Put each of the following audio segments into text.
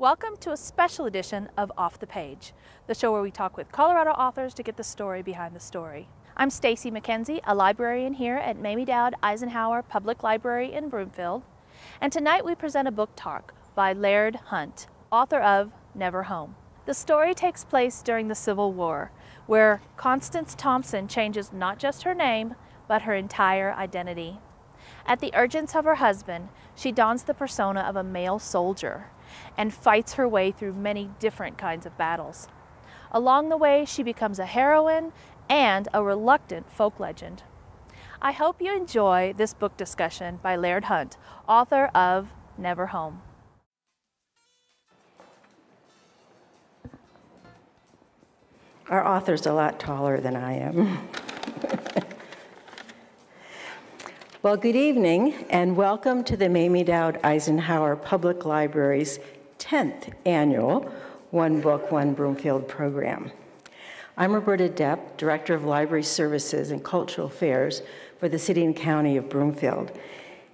Welcome to a special edition of Off the Page, the show where we talk with Colorado authors to get the story behind the story. I'm Stacy McKenzie, a librarian here at Mamie Dowd Eisenhower Public Library in Broomfield, and tonight we present a book talk by Laird Hunt, author of Never Home. The story takes place during the Civil War, where Constance Thompson changes not just her name, but her entire identity. At the urgence of her husband, she dons the persona of a male soldier and fights her way through many different kinds of battles. Along the way, she becomes a heroine and a reluctant folk legend. I hope you enjoy this book discussion by Laird Hunt, author of Never Home. Our author's a lot taller than I am. Well, good evening and welcome to the Mamie Dowd Eisenhower Public Library's 10th annual One Book, One Broomfield program. I'm Roberta Depp, Director of Library Services and Cultural Affairs for the City and County of Broomfield.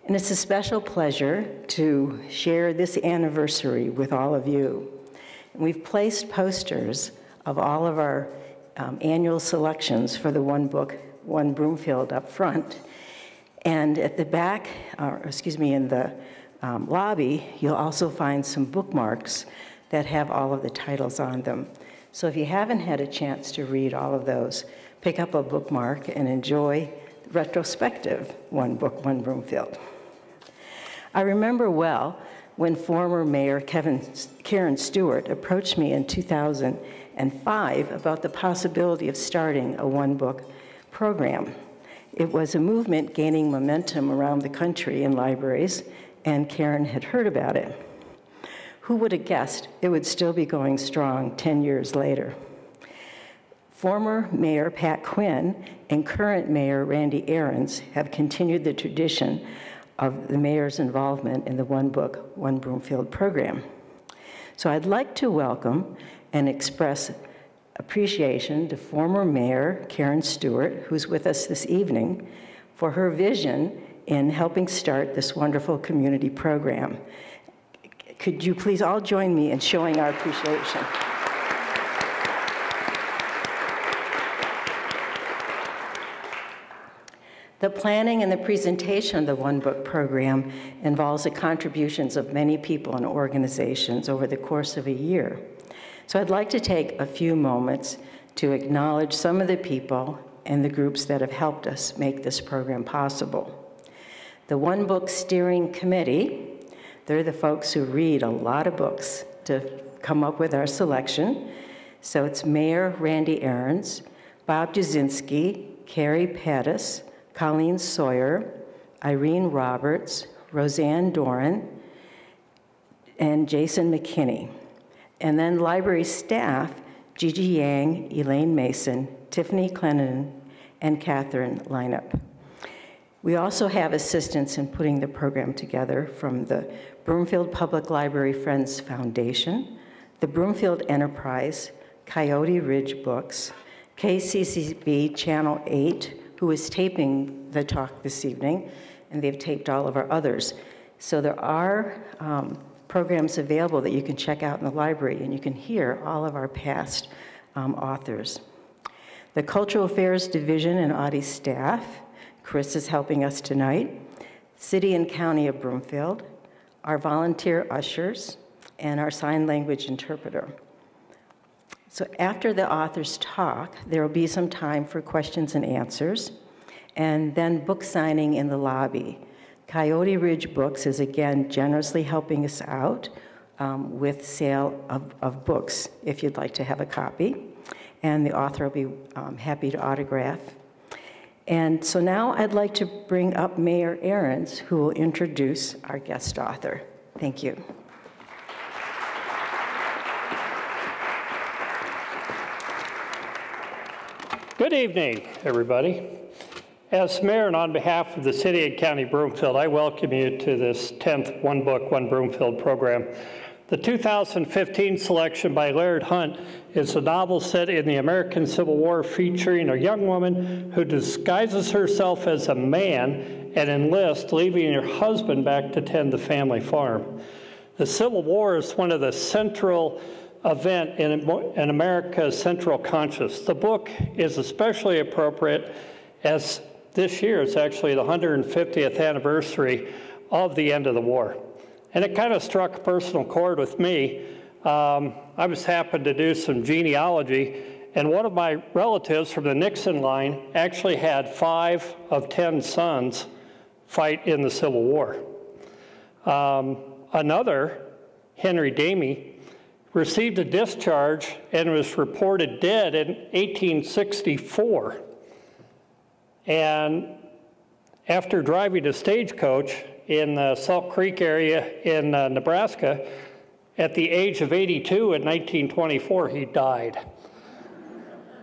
And it's a special pleasure to share this anniversary with all of you. And we've placed posters of all of our annual selections for the One Book, One Broomfield up front. And at the back, in the lobby, you'll also find some bookmarks that have all of the titles on them. So if you haven't had a chance to read all of those, pick up a bookmark and enjoy the retrospective One Book, One Broomfield. I remember well when former Mayor Karen Stewart approached me in 2005 about the possibility of starting a One Book program. It was a movement gaining momentum around the country in libraries, and Karen had heard about it. Who would have guessed it would still be going strong 10 years later? Former Mayor Pat Quinn and current Mayor Randy Ahrens have continued the tradition of the mayor's involvement in the One Book, One Broomfield program. So I'd like to welcome and express appreciation to former Mayor Karen Stewart, who's with us this evening, for her vision in helping start this wonderful community program. Could you please all join me in showing our appreciation? The planning and the presentation of the One Book program involves the contributions of many people and organizations over the course of a year. So I'd like to take a few moments to acknowledge some of the people and the groups that have helped us make this program possible. The One Book Steering Committee, they're the folks who read a lot of books to come up with our selection. So it's Mayor Randy Ahrens, Bob Jasinski, Carrie Pettis, Colleen Sawyer, Irene Roberts, Roseanne Doran, and Jason McKinney. And then library staff, Gigi Yang, Elaine Mason, Tiffany Clennon, and Catherine Lineup. We also have assistance in putting the program together from the Broomfield Public Library Friends Foundation, the Broomfield Enterprise, Coyote Ridge Books, KCCB Channel 8, who is taping the talk this evening, and they've taped all of our others. So there are programs available that you can check out in the library, and you can hear all of our past authors. The Cultural Affairs Division and Audie staff, Chris is helping us tonight, City and County of Broomfield, our volunteer ushers, and our sign language interpreter. So after the authors talk, there will be some time for questions and answers, and then book signing in the lobby. Coyote Ridge Books is again generously helping us out with sale of books, if you'd like to have a copy. And the author will be happy to autograph. And so now I'd like to bring up Mayor Ahrens, who will introduce our guest author. Thank you. Good evening, everybody. As mayor and on behalf of the City and County of Broomfield, I welcome you to this 10th One Book, One Broomfield program. The 2015 selection by Laird Hunt is a novel set in the American Civil War featuring a young woman who disguises herself as a man and enlists, leaving her husband back to tend the family farm. The Civil War is one of the central event in America's central conscious. The book is especially appropriate as this year is actually the 150th anniversary of the end of the war. And it kind of struck a personal chord with me. I was happened to do some genealogy, and one of my relatives from the Nixon line actually had 5 of 10 sons fight in the Civil War. Another, Henry Damey, received a discharge and was reported dead in 1864. And after driving a stagecoach in the Salt Creek area in Nebraska, at the age of 82 in 1924, he died.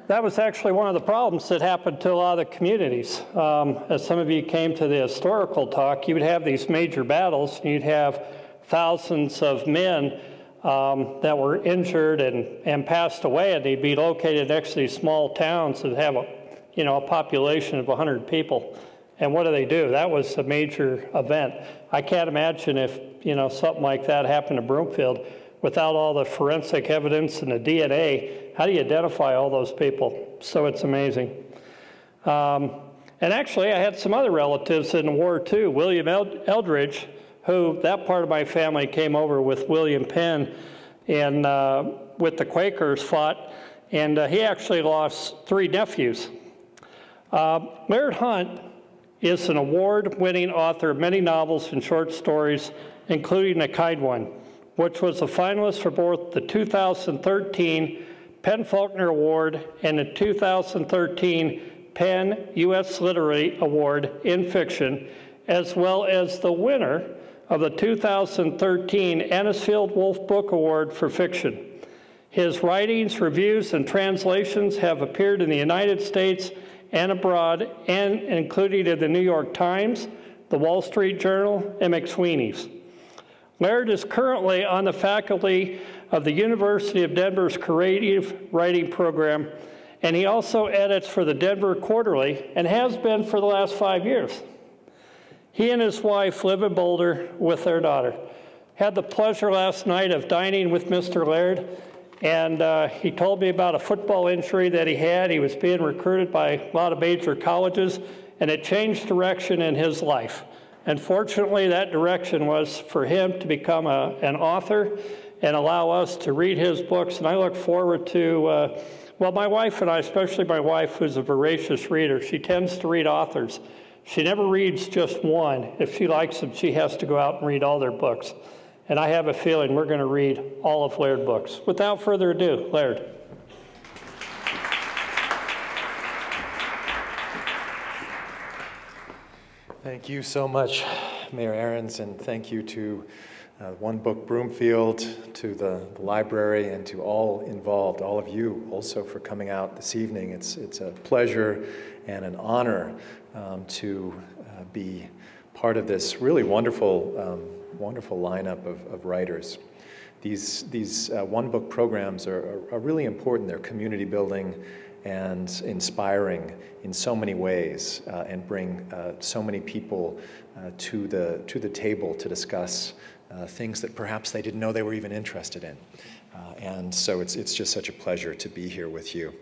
That was actually one of the problems that happened to a lot of the communities. As some of you came to the historical talk, you would have these major battles, and you'd have thousands of men that were injured and passed away, and they'd be located next to these small towns that have a population of 100 people. And what do? That was a major event. I can't imagine if something like that happened to Broomfield without all the forensic evidence and the DNA. How do you identify all those people? So it's amazing. And actually, I had some other relatives in the war too. William Eldridge, who that part of my family came over with William Penn and with the Quakers fought, and he actually lost 3 nephews. Laird Hunt is an award-winning author of many novels and short stories, including A Kind One, which was a finalist for both the 2013 Penn Faulkner Award and the 2013 Penn U.S. Literary Award in Fiction, as well as the winner of the 2013 Anisfield Wolf Book Award for Fiction. His writings, reviews, and translations have appeared in the United States and abroad, and included in the New York Times, the Wall Street Journal, and McSweeney's. Laird is currently on the faculty of the University of Denver's Creative Writing Program, and he also edits for the Denver Quarterly and has been for the last 5 years. He and his wife live in Boulder with their daughter. Had the pleasure last night of dining with Mr. Laird, and he told me about a football injury that he had. He was being recruited by a lot of major colleges, and it changed direction in his life. And fortunately, that direction was for him to become an author and allow us to read his books. And I look forward to, well, my wife and I, especially my wife, who's a voracious reader, she tends to read authors. She never reads just one. If she likes them, she has to go out and read all their books. And I have a feeling we're going to read all of Laird books. Without further ado, Laird. Thank you so much, Mayor Ahrens, and thank you to One Book Broomfield, to the library, and to all involved, all of you also for coming out this evening. It's a pleasure and an honor to be part of this really wonderful lineup of writers. These one-book programs are really important. They're community building and inspiring in so many ways, and bring so many people to the table to discuss things that perhaps they didn't know they were even interested in. And so it's just such a pleasure to be here with you.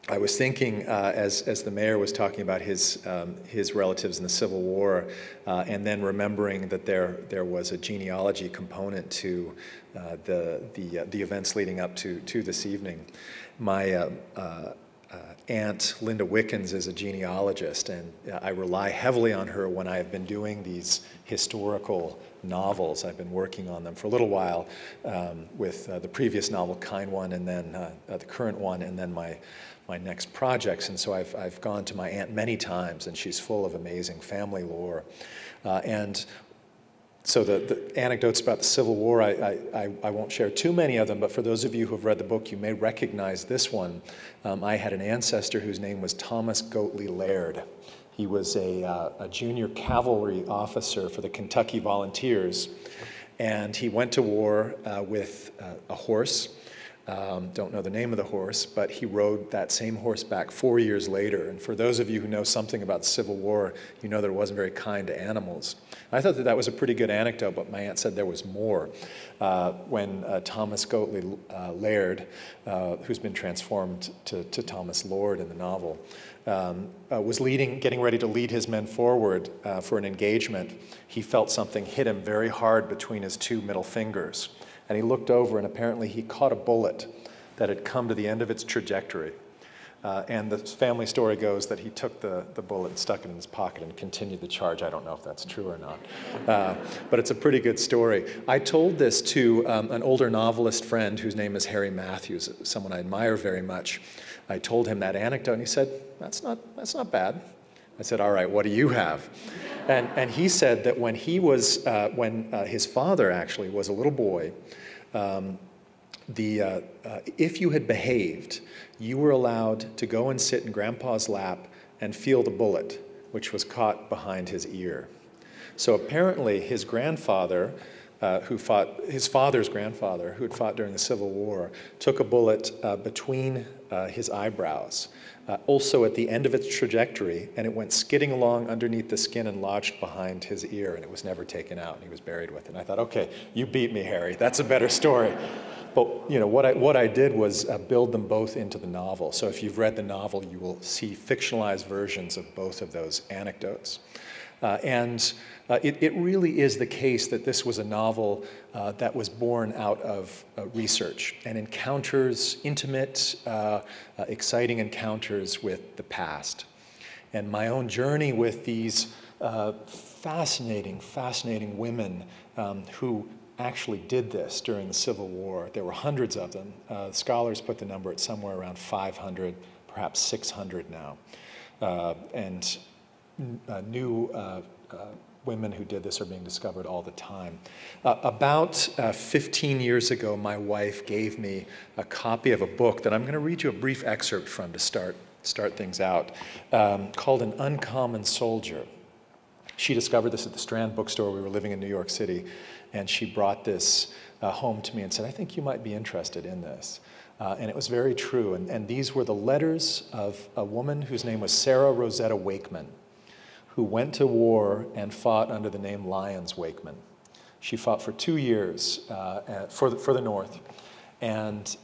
I was thinking, as the mayor was talking about his relatives in the Civil War, and then remembering that there was a genealogy component to the events leading up to this evening. My aunt, Linda Wickens, is a genealogist, and I rely heavily on her when I have been doing these historical novels. I've been working on them for a little while with the previous novel, Kind One, and then the current one, and then my next projects. And so I've gone to my aunt many times, and she's full of amazing family lore. And so the anecdotes about the Civil War, I won't share too many of them, but for those of you who have read the book, you may recognize this one. I had an ancestor whose name was Thomas Goatley Laird. He was a junior cavalry officer for the Kentucky Volunteers, and he went to war with a horse Don't know the name of the horse, but he rode that same horse back 4 years later. And for those of you who know something about the Civil War, you know that it wasn't very kind to animals. I thought that that was a pretty good anecdote, but my aunt said there was more. When Thomas Goatley Laird, who's been transformed to Thomas Lord in the novel, was getting ready to lead his men forward for an engagement, he felt something hit him very hard between his two middle fingers. And he looked over, and apparently he caught a bullet that had come to the end of its trajectory. And the family story goes that he took the bullet and stuck it in his pocket and continued the charge. I don't know if that's true or not. But it's a pretty good story. I told this to an older novelist friend whose name is Harry Matthews, someone I admire very much. I told him that anecdote, and he said, that's not bad. I said, all right, what do you have? And he said that when his father actually was a little boy, if you had behaved, you were allowed to go and sit in Grandpa's lap and feel the bullet, which was caught behind his ear. So apparently his grandfather, his father's grandfather, who had fought during the Civil War, took a bullet between his eyebrows, also at the end of its trajectory, and it went skidding along underneath the skin and lodged behind his ear, and it was never taken out, and he was buried with it. And I thought, okay, you beat me, Harry. That's a better story. But you know, what I did was build them both into the novel. So if you've read the novel, you will see fictionalized versions of both of those anecdotes. It really is the case that this was a novel that was born out of research and encounters, intimate, exciting encounters with the past. And my own journey with these fascinating women who actually did this during the Civil War. There were hundreds of them. Scholars put the number at somewhere around 500, perhaps 600 now. And new women who did this are being discovered all the time. About 15 years ago, my wife gave me a copy of a book that I'm going to read you a brief excerpt from to start things out, called An Uncommon Soldier. She discovered this at the Strand bookstore. We were living in New York City, and she brought this home to me and said, I think you might be interested in this. And it was very true. And these were the letters of a woman whose name was Sarah Rosetta Wakeman, who went to war and fought under the name Lyons Wakeman. She fought for 2 years for the North, and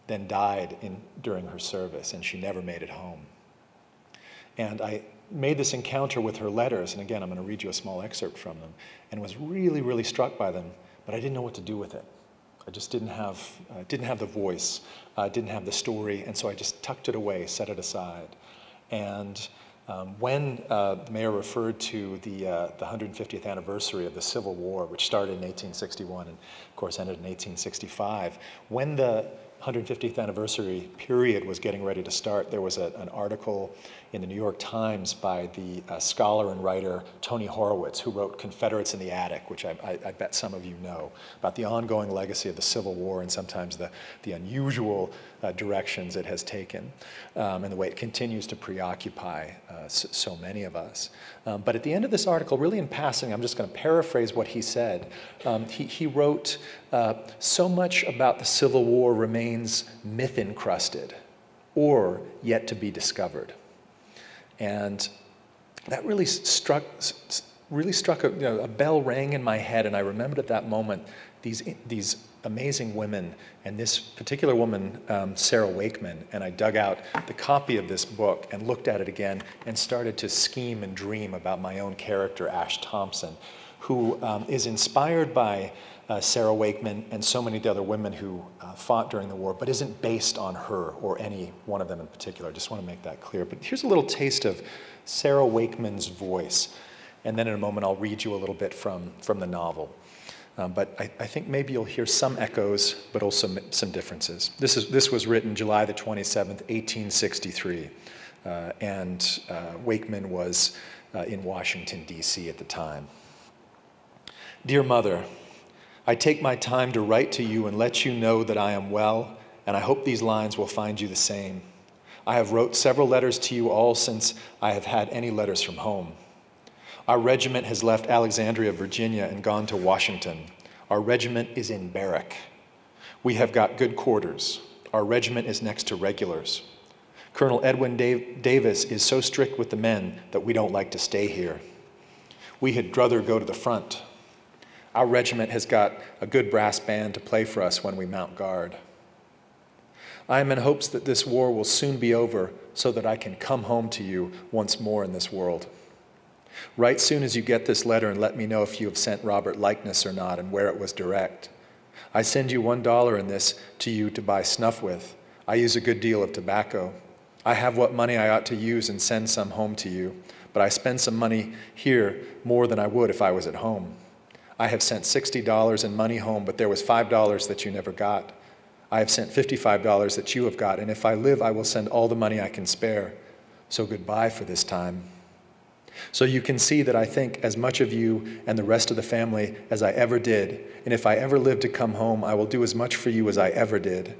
then died during her service, and she never made it home. And I made this encounter with her letters, and again, I'm going to read you a small excerpt from them, and was really, really struck by them, but I didn't know what to do with it. I just didn't have the voice, didn't have the story, and so I just tucked it away, set it aside. And when the mayor referred to the 150th anniversary of the Civil War, which started in 1861 and of course ended in 1865, when the 150th anniversary period was getting ready to start, there was an article in the New York Times by the scholar and writer Tony Horowitz, who wrote Confederates in the Attic, which I bet some of you know, about the ongoing legacy of the Civil War and sometimes the unusual directions it has taken, and the way it continues to preoccupy so many of us. But at the end of this article, really in passing, I'm just going to paraphrase what he said. He wrote, so much about the Civil War remains myth-encrusted or yet to be discovered. And that really struck a bell rang in my head, and I remembered at that moment these amazing women, and this particular woman, Sarah Wakeman, and I dug out the copy of this book and looked at it again and started to scheme and dream about my own character, Ash Thompson, who is inspired by Sarah Wakeman and so many of the other women who fought during the war, but isn't based on her or any one of them in particular. I just want to make that clear. But here's a little taste of Sarah Wakeman's voice, and then in a moment I'll read you a little bit from the novel. But I think maybe you'll hear some echoes, but also some differences. This was written July the 27th, 1863, and Wakeman was in Washington, D.C. at the time. Dear Mother, I take my time to write to you and let you know that I am well, and I hope these lines will find you the same. I have wrote several letters to you all since I have had any letters from home. Our regiment has left Alexandria, Virginia, and gone to Washington. Our regiment is in barrack. We have got good quarters. Our regiment is next to regulars. Colonel Edwin Davis is so strict with the men that we don't like to stay here. We had druther go to the front. Our regiment has got a good brass band to play for us when we mount guard. I am in hopes that this war will soon be over so that I can come home to you once more in this world. Write soon as you get this letter and let me know if you have sent Robert likeness or not and where it was direct. I send you $1 in this to you to buy snuff with. I use a good deal of tobacco. I have what money I ought to use and send some home to you, but I spend some money here more than I would if I was at home. I have sent $60 in money home, but there was $5 that you never got. I have sent $55 that you have got, and if I live, I will send all the money I can spare. So goodbye for this time. So you can see that I think as much of you and the rest of the family as I ever did, and if I ever live to come home, I will do as much for you as I ever did.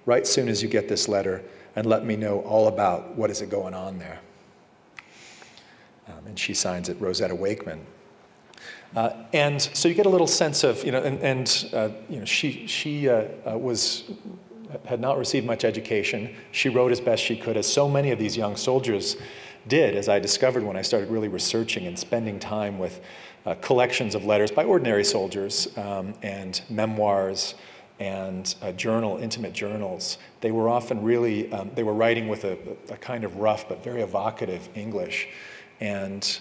Write soon as you get this letter, and let me know all about what is going on there. And she signs it Rosetta Wakeman. And so you get a little sense of, she had not received much education. She wrote as best she could, as so many of these young soldiers did, as I discovered when I started really researching and spending time with collections of letters by ordinary soldiers and memoirs and intimate journals. They were often really, they were writing with a kind of rough but very evocative English. And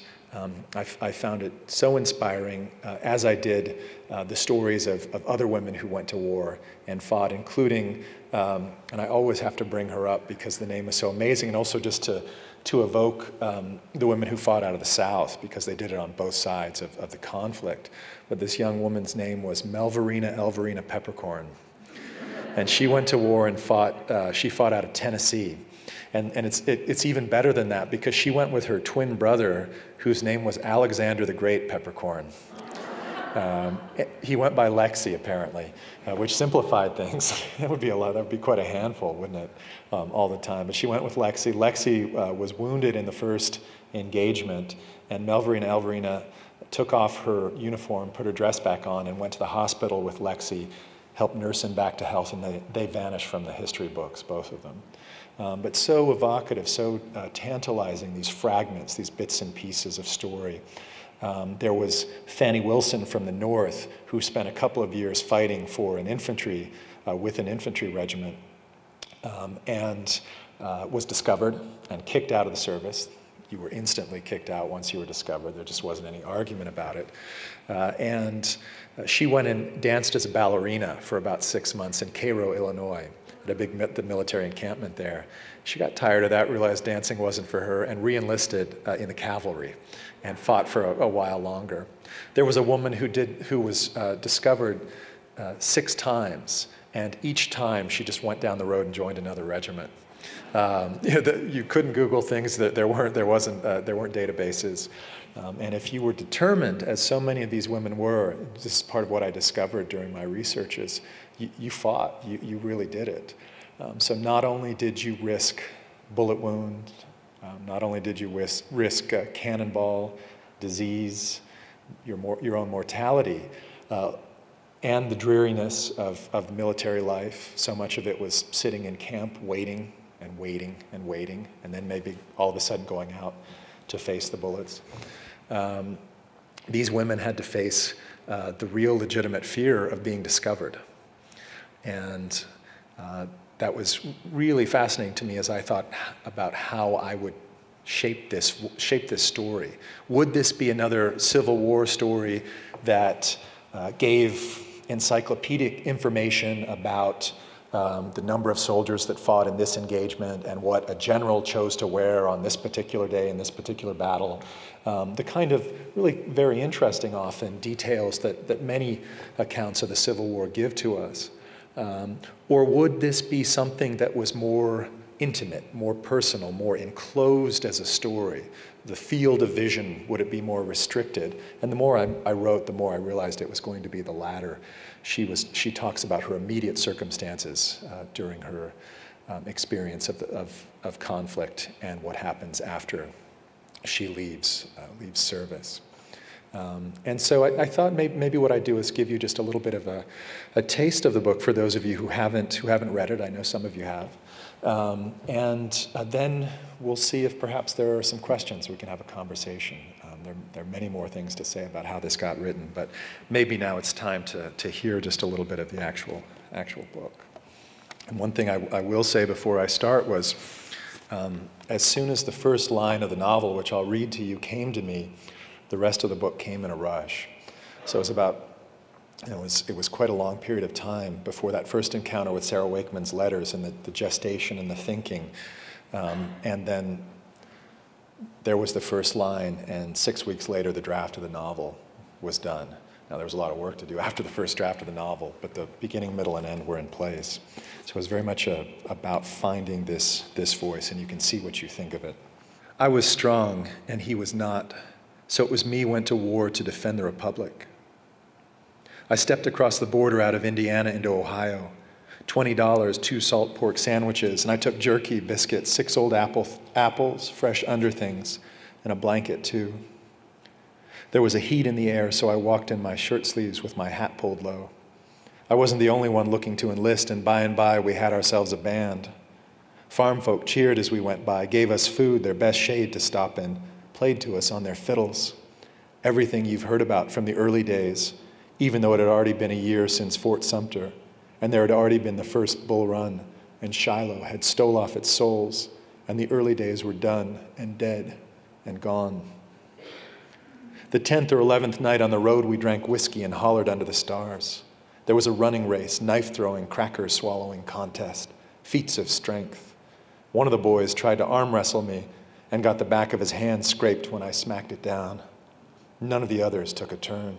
I found it so inspiring, as I did the stories of other women who went to war and fought, including, and I always have to bring her up because the name is so amazing, and also just to evoke the women who fought out of the South, because they did it on both sides of the conflict. But this young woman's name was Elverina Peppercorn. And she went to war and she fought out of Tennessee. And it's even better than that, because she went with her twin brother, whose name was Alexander the Great Peppercorn. He went by Lexi, apparently, which simplified things. That would be quite a handful, wouldn't it, all the time. But she went with Lexi. Lexi was wounded in the first engagement, and Elverina took off her uniform, put her dress back on, and went to the hospital with Lexi, helped nurse him back to health, and they vanished from the history books, both of them. But so evocative, so tantalizing, these fragments, these bits and pieces of story. There was Fannie Wilson from the North, who spent a couple of years fighting for an infantry, with an infantry regiment, and was discovered and kicked out of the service. You were instantly kicked out once you were discovered. There just wasn't any argument about it. And she went and danced as a ballerina for about 6 months in Cairo, Illinois, at the military encampment there. She got tired of that, realized dancing wasn't for her, and re-enlisted in the cavalry and fought for a while longer. There was a woman who was discovered 6 times, and each time she just went down the road and joined another regiment. You couldn't Google things. That there weren't databases, and if you were determined, as so many of these women were, this is part of what I discovered during my researches, you fought. You really did it. So not only did you risk bullet wound, not only did you risk cannonball, disease, your own mortality, and the dreariness of military life. So much of it was sitting in camp, waiting and waiting and waiting, and then maybe all of a sudden going out to face the bullets. These women had to face the real legitimate fear of being discovered. And that was really fascinating to me as I thought about how I would shape this story. Would this be another Civil War story that gave encyclopedic information about the number of soldiers that fought in this engagement and what a general chose to wear on this particular day in this particular battle? The kind of really very interesting, often, details that many accounts of the Civil War give to us. Or would this be something that was more intimate, more personal, more enclosed as a story? The field of vision, would it be more restricted? And the more I wrote, the more I realized it was going to be the latter. She talks about her immediate circumstances during her experience of conflict and what happens after she leaves service. And so I thought maybe what I'd do is give you just a little bit of a taste of the book for those of you who haven't read it. I know some of you have. And then we'll see if perhaps there are some questions. We can have a conversation. There are many more things to say about how this got written, but maybe now it's time to hear just a little bit of the actual book. And one thing I will say before I start was, as soon as the first line of the novel, which I'll read to you, came to me, the rest of the book came in a rush. So it was about, it was quite a long period of time before that first encounter with Sarah Wakeman's letters and the gestation and the thinking. And then there was the first line, and 6 weeks later, the draft of the novel was done. Now, there was a lot of work to do after the first draft of the novel, but the beginning, middle, and end were in place. So it was very much about finding this voice, and you can see what you think of it. I was strong, and he was not. So it was me went to war to defend the Republic. I stepped across the border out of Indiana into Ohio. $20, 2 salt pork sandwiches, and I took jerky, biscuits, 6 old apples, fresh underthings, and a blanket too. There was a heat in the air, so I walked in my shirt sleeves with my hat pulled low. I wasn't the only one looking to enlist, and by we had ourselves a band. Farm folk cheered as we went by, gave us food, their best shade to stop in, played to us on their fiddles. Everything you've heard about from the early days, even though it had already been a year since Fort Sumter, and there had already been the first Bull Run, and Shiloh had stole off its souls, and the early days were done and dead and gone. The 10th or 11th night on the road, we drank whiskey and hollered under the stars. There was a running race, knife-throwing, cracker-swallowing contest, feats of strength. One of the boys tried to arm wrestle me and got the back of his hand scraped when I smacked it down. None of the others took a turn.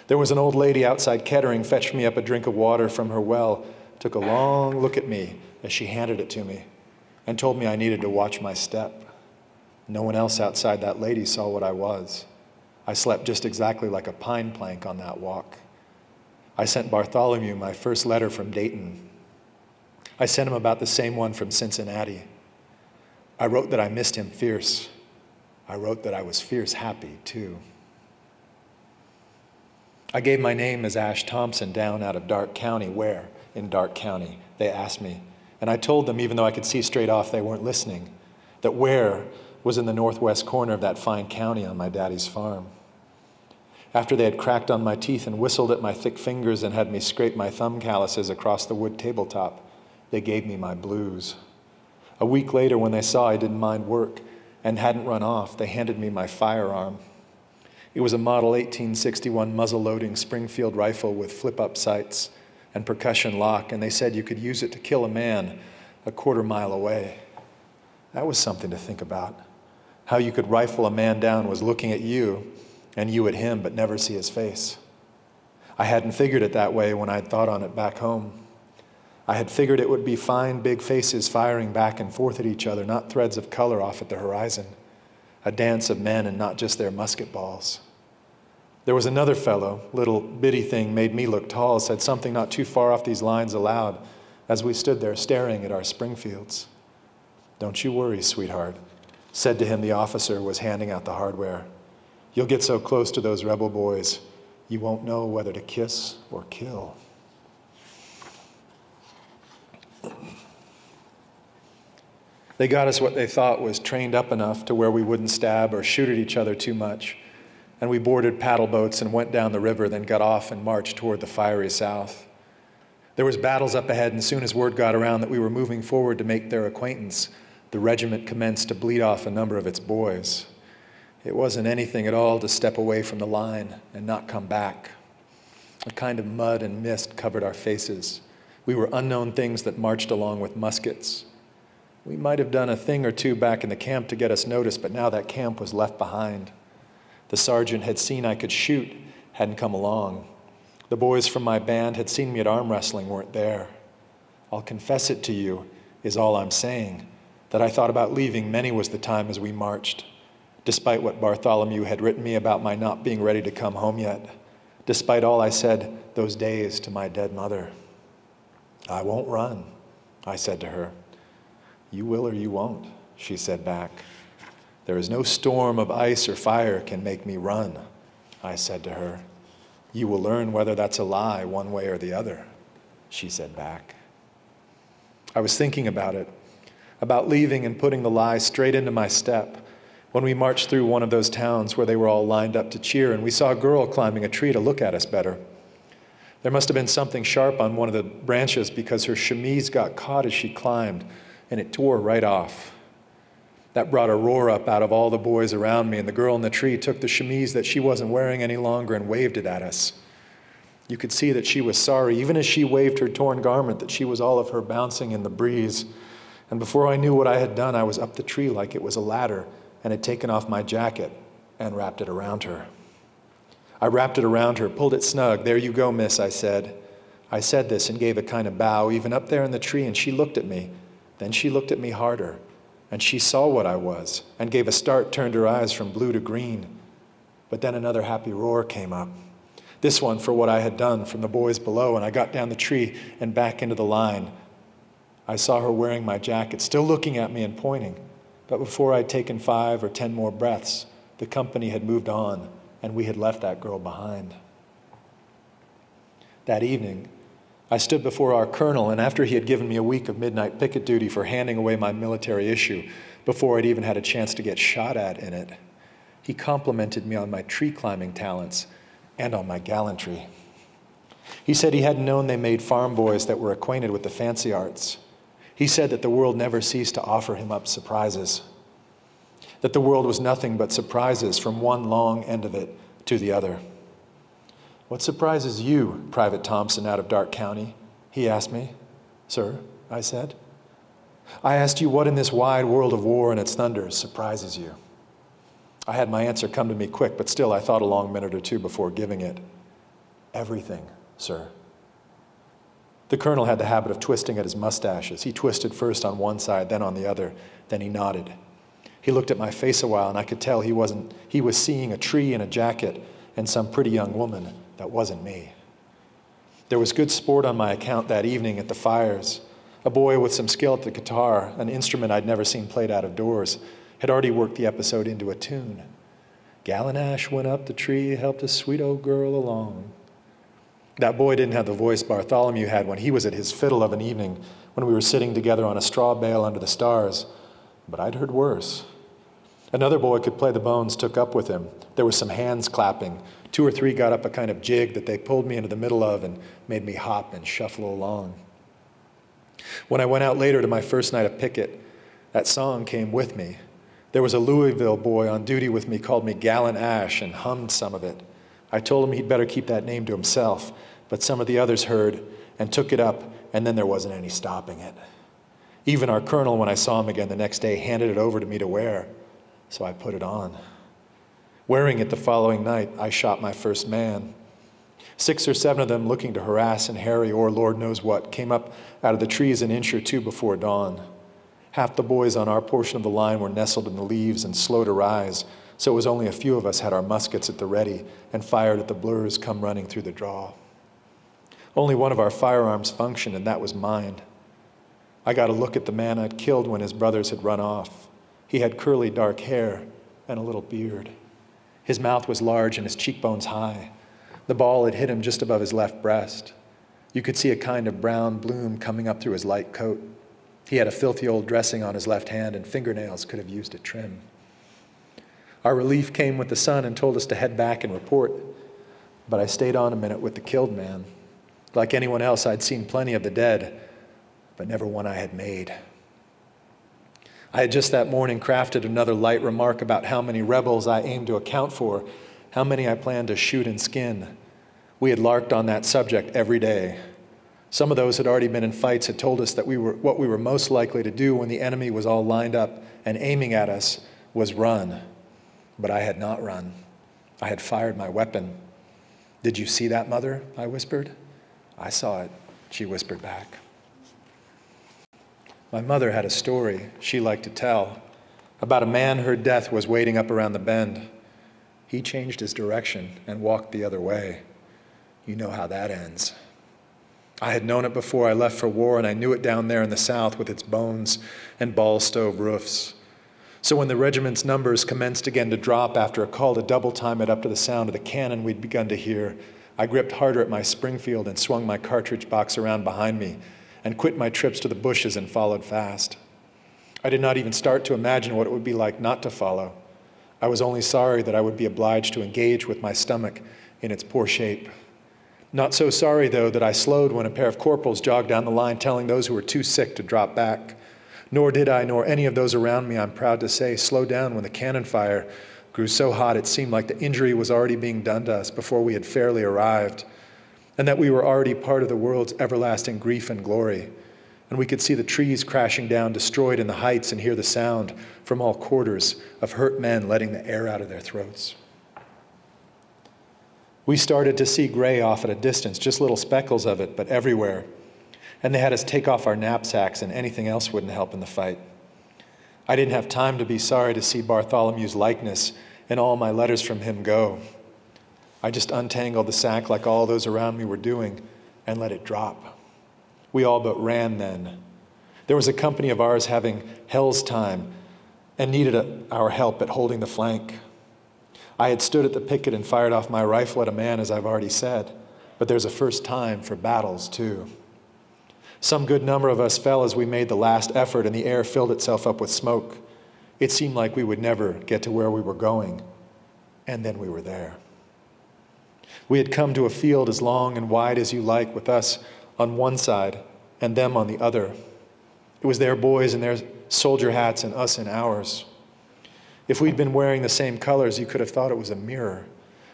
There was an old lady outside Kettering, fetched me up a drink of water from her well, took a long look at me as she handed it to me, and told me I needed to watch my step. No one else outside that lady saw what I was. I slept just exactly like a pine plank on that walk. I sent Bartholomew my first letter from Dayton. I sent him about the same one from Cincinnati. I wrote that I missed him fierce. I wrote that I was fierce happy, too. I gave my name as Ash Thompson down out of Dark County. Where in Dark County? They asked me. And I told them, even though I could see straight off they weren't listening, that where was in the northwest corner of that fine county on my daddy's farm. After they had cracked on my teeth and whistled at my thick fingers and had me scrape my thumb calluses across the wood tabletop, they gave me my blues. A week later, when they saw I didn't mind work and hadn't run off, they handed me my firearm. It was a model 1861 muzzle-loading Springfield rifle with flip-up sights and percussion lock, and they said you could use it to kill a man a quarter mile away. That was something to think about. How you could rifle a man down was looking at you and you at him, but never see his face. I hadn't figured it that way when I'd thought on it back home. I had figured it would be fine, big faces firing back and forth at each other, not threads of color off at the horizon. A dance of men and not just their musket balls. There was another fellow, little bitty thing, made me look tall, said something not too far off these lines aloud as we stood there staring at our Springfields. "Don't you worry, sweetheart," said to him the officer who was handing out the hardware. "You'll get so close to those rebel boys, you won't know whether to kiss or kill." They got us what they thought was trained up enough to where we wouldn't stab or shoot at each other too much, and we boarded paddle boats and went down the river, then got off and marched toward the fiery south. There was battles up ahead, and soon as word got around that we were moving forward to make their acquaintance, the regiment commenced to bleed off a number of its boys. It wasn't anything at all to step away from the line and not come back. A kind of mud and mist covered our faces. We were unknown things that marched along with muskets. We might have done a thing or two back in the camp to get us noticed, but now that camp was left behind. The sergeant had seen I could shoot, hadn't come along. The boys from my band had seen me at arm wrestling, weren't there. I'll confess it to you, is all I'm saying, that I thought about leaving many was the time as we marched, despite what Bartholomew had written me about my not being ready to come home yet, despite all I said those days to my dead mother. "I won't run," I said to her. "You will or you won't," she said back. There is no storm of ice or fire can make me run, I said to her. You will learn whether that's a lie one way or the other, she said back. I was thinking about it, about leaving and putting the lie straight into my step when we marched through one of those towns where they were all lined up to cheer and we saw a girl climbing a tree to look at us better. There must have been something sharp on one of the branches because her chemise got caught as she climbed and it tore right off. That brought a roar up out of all the boys around me, and the girl in the tree took the chemise that she wasn't wearing any longer and waved it at us. You could see that she was sorry, even as she waved her torn garment, that she was all of her bouncing in the breeze. And before I knew what I had done, I was up the tree like it was a ladder and had taken off my jacket and wrapped it around her. I wrapped it around her, pulled it snug. There you go, miss, I said. I said this and gave a kind of bow, even up there in the tree, and she looked at me. Then she looked at me harder. And she saw what I was and gave a start, turned her eyes from blue to green. But then another happy roar came up. This one for what I had done from the boys below, and I got down the tree and back into the line. I saw her wearing my jacket, still looking at me and pointing. But before I'd taken 5 or 10 more breaths, the company had moved on, and we had left that girl behind. That evening, I stood before our colonel, and after he had given me a week of midnight picket duty for handing away my military issue, before I'd even had a chance to get shot at in it, he complimented me on my tree climbing talents and on my gallantry. He said he hadn't known they made farm boys that were acquainted with the fancy arts. He said that the world never ceased to offer him up surprises, that the world was nothing but surprises from one long end of it to the other. What surprises you, Private Thompson out of Dark County? He asked me. Sir, I said. I asked you what in this wide world of war and its thunders surprises you. I had my answer come to me quick, but still I thought a long minute or two before giving it. Everything, sir. The colonel had the habit of twisting at his mustaches. He twisted first on one side, then on the other. Then he nodded. He looked at my face a while, and I could tell he was seeing a tree and a jacket and some pretty young woman that wasn't me. There was good sport on my account that evening at the fires. A boy with some skill at the guitar, an instrument I'd never seen played out of doors, had already worked the episode into a tune. Gallon Ash went up the tree, helped a sweet old girl along. That boy didn't have the voice Bartholomew had when he was at his fiddle of an evening when we were sitting together on a straw bale under the stars, but I'd heard worse. Another boy could play the bones, took up with him. There was some hands clapping. 2 or 3 got up a kind of jig that they pulled me into the middle of and made me hop and shuffle along. When I went out later to my first night of picket, that song came with me. There was a Louisville boy on duty with me called me Gallon Ash and hummed some of it. I told him he'd better keep that name to himself, but some of the others heard and took it up, and then there wasn't any stopping it. Even our colonel, when I saw him again the next day, handed it over to me to wear, so I put it on. Wearing it the following night, I shot my first man. 6 or 7 of them, looking to harass and harry or Lord knows what, came up out of the trees an inch or 2 before dawn. Half the boys on our portion of the line were nestled in the leaves and slow to rise, so it was only a few of us had our muskets at the ready and fired at the blurs come running through the draw. Only one of our firearms functioned, and that was mine. I got a look at the man I'd killed when his brothers had run off. He had curly dark hair and a little beard. His mouth was large and his cheekbones high. The ball had hit him just above his left breast. You could see a kind of brown bloom coming up through his light coat. He had a filthy old dressing on his left hand, and fingernails could have used a trim. Our relief came with the sun and told us to head back and report, but I stayed on a minute with the killed man. Like anyone else, I'd seen plenty of the dead, but never one I had made. I had just that morning crafted another light remark about how many rebels I aimed to account for, how many I planned to shoot and skin. We had larked on that subject every day. Some of those had already been in fights had told us that what we were most likely to do when the enemy was all lined up and aiming at us was run. But I had not run. I had fired my weapon. "Did you see that, Mother?" I whispered. "I saw it," she whispered back. My mother had a story she liked to tell about a man her death was waiting up around the bend. He changed his direction and walked the other way. You know how that ends. I had known it before I left for war, and I knew it down there in the South with its bones and ball stove roofs. So when the regiment's numbers commenced again to drop after a call to double time it up to the sound of the cannon we'd begun to hear, I gripped harder at my Springfield and swung my cartridge box around behind me and quit my trips to the bushes and followed fast. I did not even start to imagine what it would be like not to follow. I was only sorry that I would be obliged to engage with my stomach in its poor shape. Not so sorry, though, that I slowed when a pair of corporals jogged down the line telling those who were too sick to drop back. Nor did I, nor any of those around me, I'm proud to say, slow down when the cannon fire grew so hot it seemed like the injury was already being done to us before we had fairly arrived, and that we were already part of the world's everlasting grief and glory. And we could see the trees crashing down, destroyed in the heights, and hear the sound from all quarters of hurt men letting the air out of their throats. We started to see gray off at a distance, just little speckles of it, but everywhere. And they had us take off our knapsacks, and anything else wouldn't help in the fight. I didn't have time to be sorry to see Bartholomew's likeness and all my letters from him go. I just untangled the sack like all those around me were doing and let it drop. We all but ran then. There was a company of ours having hell's time and needed our help at holding the flank. I had stood at the picket and fired off my rifle at a man, as I've already said, but there's a first time for battles, too. Some good number of us fell as we made the last effort, and the air filled itself up with smoke. It seemed like we would never get to where we were going, and then we were there. We had come to a field as long and wide as you like, with us on one side and them on the other. It was their boys in their soldier hats and us in ours. If we'd been wearing the same colors, you could have thought it was a mirror,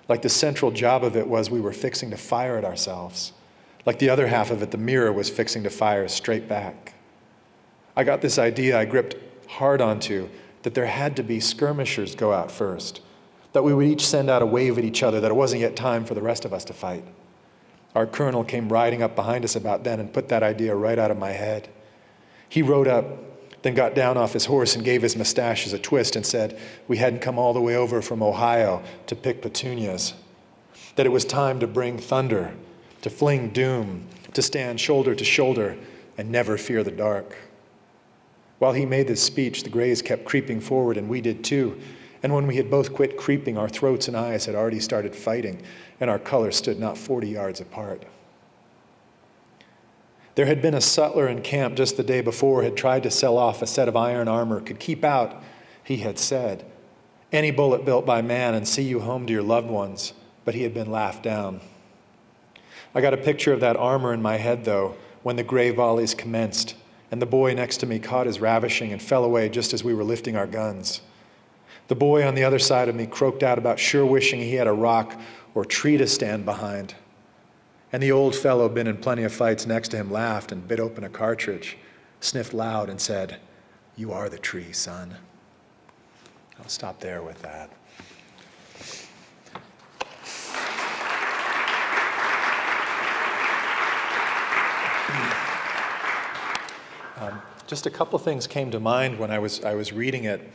like the central job of it was we were fixing to fire at ourselves. Like the other half of it, the mirror was fixing to fire straight back. I got this idea I gripped hard onto, that there had to be skirmishers go out first, that we would each send out a wave at each other, that it wasn't yet time for the rest of us to fight. Our colonel came riding up behind us about then and put that idea right out of my head. He rode up, then got down off his horse and gave his mustaches a twist and said we hadn't come all the way over from Ohio to pick petunias, that it was time to bring thunder, to fling doom, to stand shoulder to shoulder and never fear the dark. While he made this speech, the grays kept creeping forward, and we did too. And when we had both quit creeping, our throats and eyes had already started fighting, and our colors stood not 40 yards apart. There had been a sutler in camp just the day before, had tried to sell off a set of iron armor, could keep out, he had said, any bullet built by man and see you home to your loved ones, but he had been laughed down. I got a picture of that armor in my head, though, when the gray volleys commenced, and the boy next to me caught his ravishing and fell away just as we were lifting our guns. The boy on the other side of me croaked out about sure wishing he had a rock or tree to stand behind. And the old fellow, been in plenty of fights next to him, laughed and bit open a cartridge, sniffed loud and said, "You are the tree, son." I'll stop there with that. Just a couple things came to mind when I was reading it,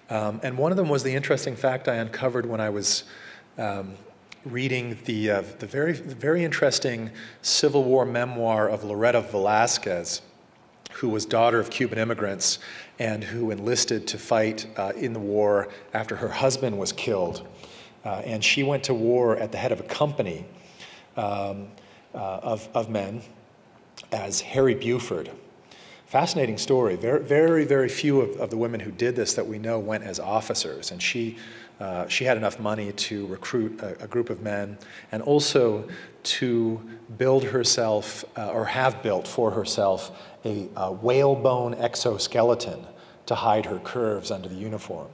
and one of them was the interesting fact I uncovered when I was reading the very interesting Civil War memoir of Loretta Velasquez, who was daughter of Cuban immigrants and who enlisted to fight in the war after her husband was killed, and she went to war at the head of a company of men as Harry Buford. Fascinating story. Very, very few of the women who did this that we know went as officers, and she had enough money to recruit a group of men and also to build herself, or have built for herself, a whalebone exoskeleton to hide her curves under the uniform.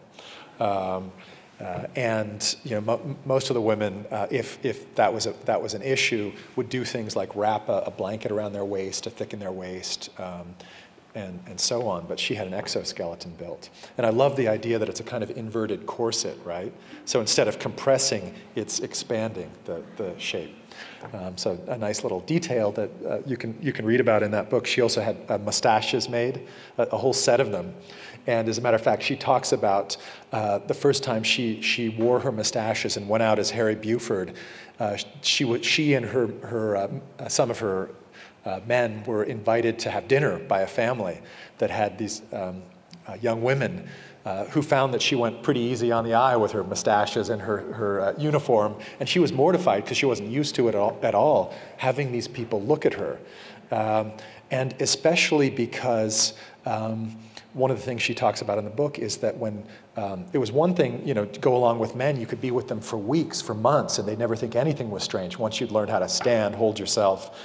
And you know, most of the women, if that was an issue, would do things like wrap a blanket around their waist to thicken their waist, and so on. But she had an exoskeleton built. And I love the idea that it's a kind of inverted corset, right? So instead of compressing, it's expanding the shape. So a nice little detail that you can read about in that book. She also had mustaches made, a whole set of them. And as a matter of fact, she talks about the first time she wore her mustaches and went out as Harry Buford. She and some of her men were invited to have dinner by a family that had these young women who found that she went pretty easy on the eye with her mustaches and her uniform, and she was mortified because she wasn't used to it at all, having these people look at her. And especially because one of the things she talks about in the book is that when it was one thing, you know, to go along with men, you could be with them for weeks, for months, and they'd never think anything was strange. Once you'd learned how to stand, hold yourself,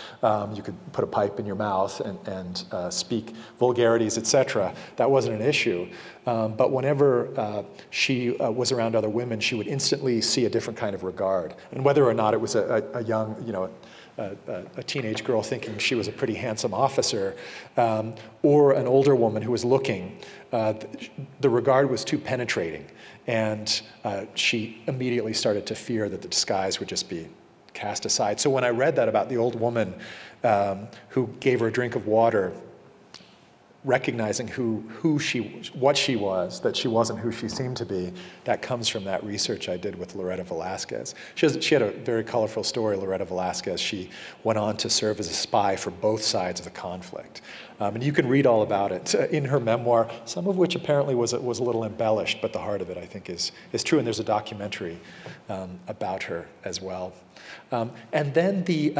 you could put a pipe in your mouth and speak vulgarities, etc. That wasn't an issue. But whenever she was around other women, she would instantly see a different kind of regard. And whether or not it was a young, you know, a teenage girl thinking she was a pretty handsome officer, or an older woman who was looking, the regard was too penetrating, and she immediately started to fear that the disguise would just be cast aside. So when I read that about the old woman who gave her a drink of water, recognizing what she was, that she wasn't who she seemed to be, that comes from that research I did with Loretta Velasquez. She had a very colorful story, Loretta Velasquez. She went on to serve as a spy for both sides of the conflict. And you can read all about it in her memoir, some of which apparently was a little embellished, but the heart of it, I think, is true. And there's a documentary about her as well. And then the,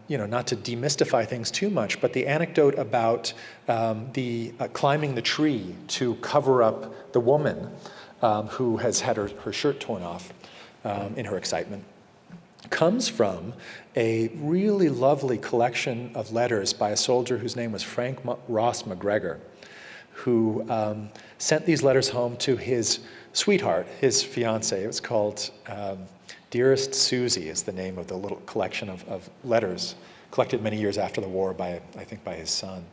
you know, not to demystify things too much, but the anecdote about the climbing the tree to cover up the woman who has had her shirt torn off in her excitement comes from a really lovely collection of letters by a soldier whose name was Frank Ross McGregor, who sent these letters home to his sweetheart, his fiancée. It was called Dearest Susie is the name of the little collection of letters collected many years after the war by, I think, by his son.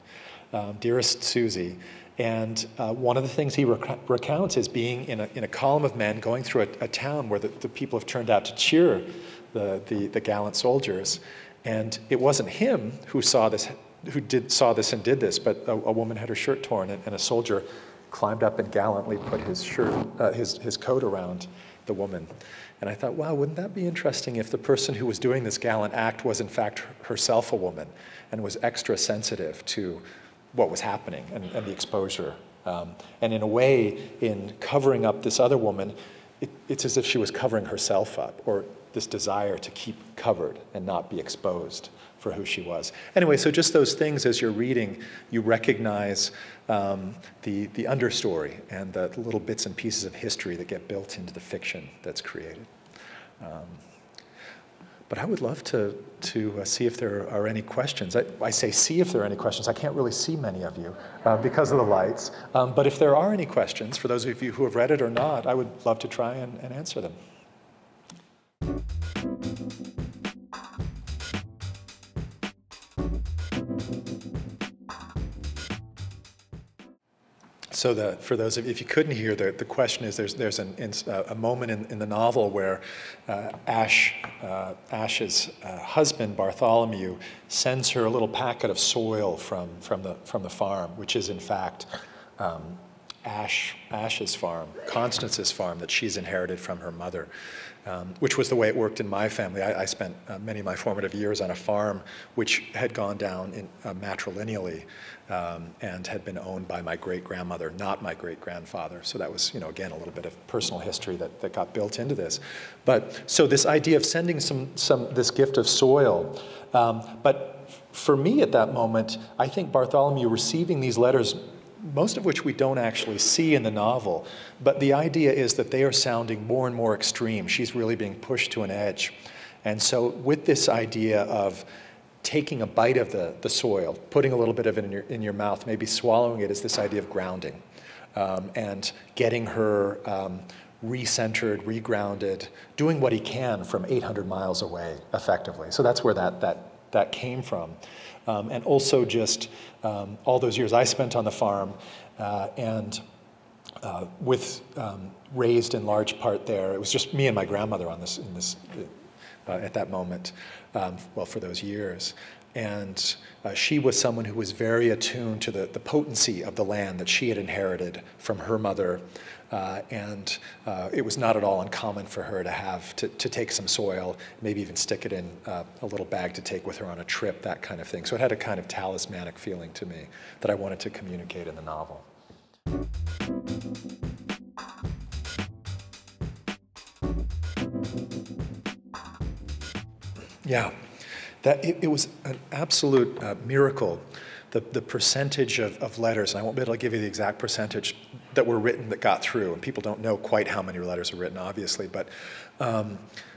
Dearest Susie. And one of the things he recounts is being in a column of men going through a town where the people have turned out to cheer the gallant soldiers. And it wasn't him who saw this and did this, but a woman had her shirt torn, and a soldier climbed up and gallantly put his coat around the woman. And I thought, wow, wouldn't that be interesting if the person who was doing this gallant act was in fact herself a woman and was extra sensitive to what was happening and the exposure. And in a way, in covering up this other woman, it's as if she was covering herself up, or this desire to keep covered and not be exposed for who she was. Anyway, so just those things as you're reading, you recognize the understory and the little bits and pieces of history that get built into the fiction that's created. But I would love to see if there are any questions. I say see if there are any questions. I can't really see many of you because of the lights. But if there are any questions, for those of you who have read it or not, I would love to try and answer them. So for those of you, if you couldn't hear, the question is there's a moment in the novel where Ash's husband, Bartholomew, sends her a little packet of soil from the farm, which is in fact Ash's farm, Constance's farm that she's inherited from her mother, which was the way it worked in my family. I spent many of my formative years on a farm which had gone down matrilineally and had been owned by my great-grandmother, not my great-grandfather. So that was, again, a little bit of personal history that got built into this. But so this idea of sending this gift of soil, but for me at that moment, I think Bartholomew receiving these letters, most of which we don't actually see in the novel, but the idea is that they are sounding more and more extreme. She's really being pushed to an edge. And so with this idea of taking a bite of the soil, putting a little bit of it in your mouth, maybe swallowing it, is this idea of grounding and getting her recentered, regrounded, doing what he can from 800 miles away effectively. So that's where that came from. And also just all those years I spent on the farm raised in large part there. It was just me and my grandmother at that moment, for those years. And she was someone who was very attuned to the potency of the land that she had inherited from her mother. And it was not at all uncommon for her to take some soil, maybe even stick it in a little bag to take with her on a trip, that kind of thing. So it had a kind of talismanic feeling to me that I wanted to communicate in the novel. Yeah, it was an absolute miracle. The percentage of letters, and I won't be able to give you the exact percentage that were written that got through, and people don't know quite how many letters are written, obviously, but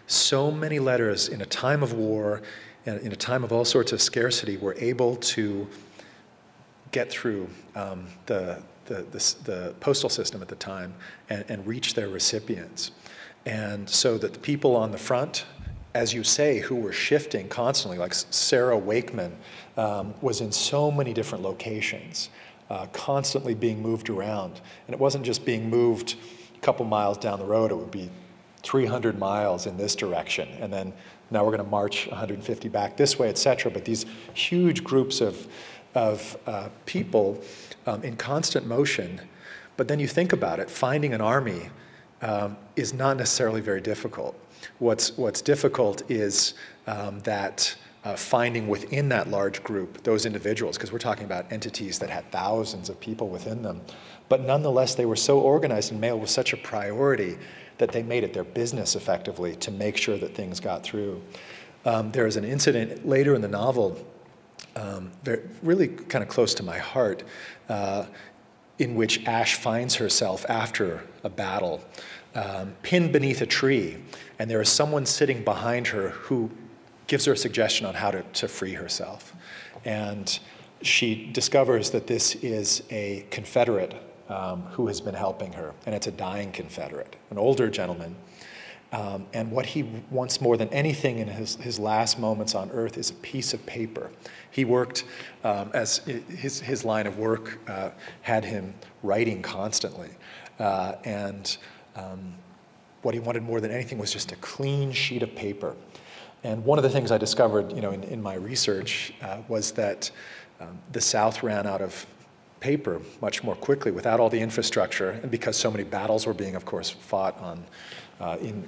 so many letters in a time of war, and in a time of all sorts of scarcity, were able to get through the postal system at the time and reach their recipients. And so that the people on the front, as you say, who were shifting constantly, like Sarah Wakeman, was in so many different locations, constantly being moved around. And it wasn't just being moved a couple miles down the road, it would be 300 miles in this direction, and then now we're going to march 150 back this way, et cetera. But these huge groups of people in constant motion. But then you think about it, finding an army is not necessarily very difficult. What's difficult is that finding within that large group those individuals, because we're talking about entities that had thousands of people within them. But nonetheless, they were so organized, and mail was such a priority that they made it their business effectively to make sure that things got through. There is an incident later in the novel, really kind of close to my heart, in which Ash finds herself after a battle, pinned beneath a tree, and there is someone sitting behind her who gives her a suggestion on how to free herself. And she discovers that this is a Confederate who has been helping her, and it's a dying Confederate, an older gentleman. And what he wants more than anything in his last moments on earth is a piece of paper. He worked, as his line of work had him writing constantly. And what he wanted more than anything was just a clean sheet of paper. And one of the things I discovered, in my research was that the South ran out of paper much more quickly without all the infrastructure, and because so many battles were being, of course, fought in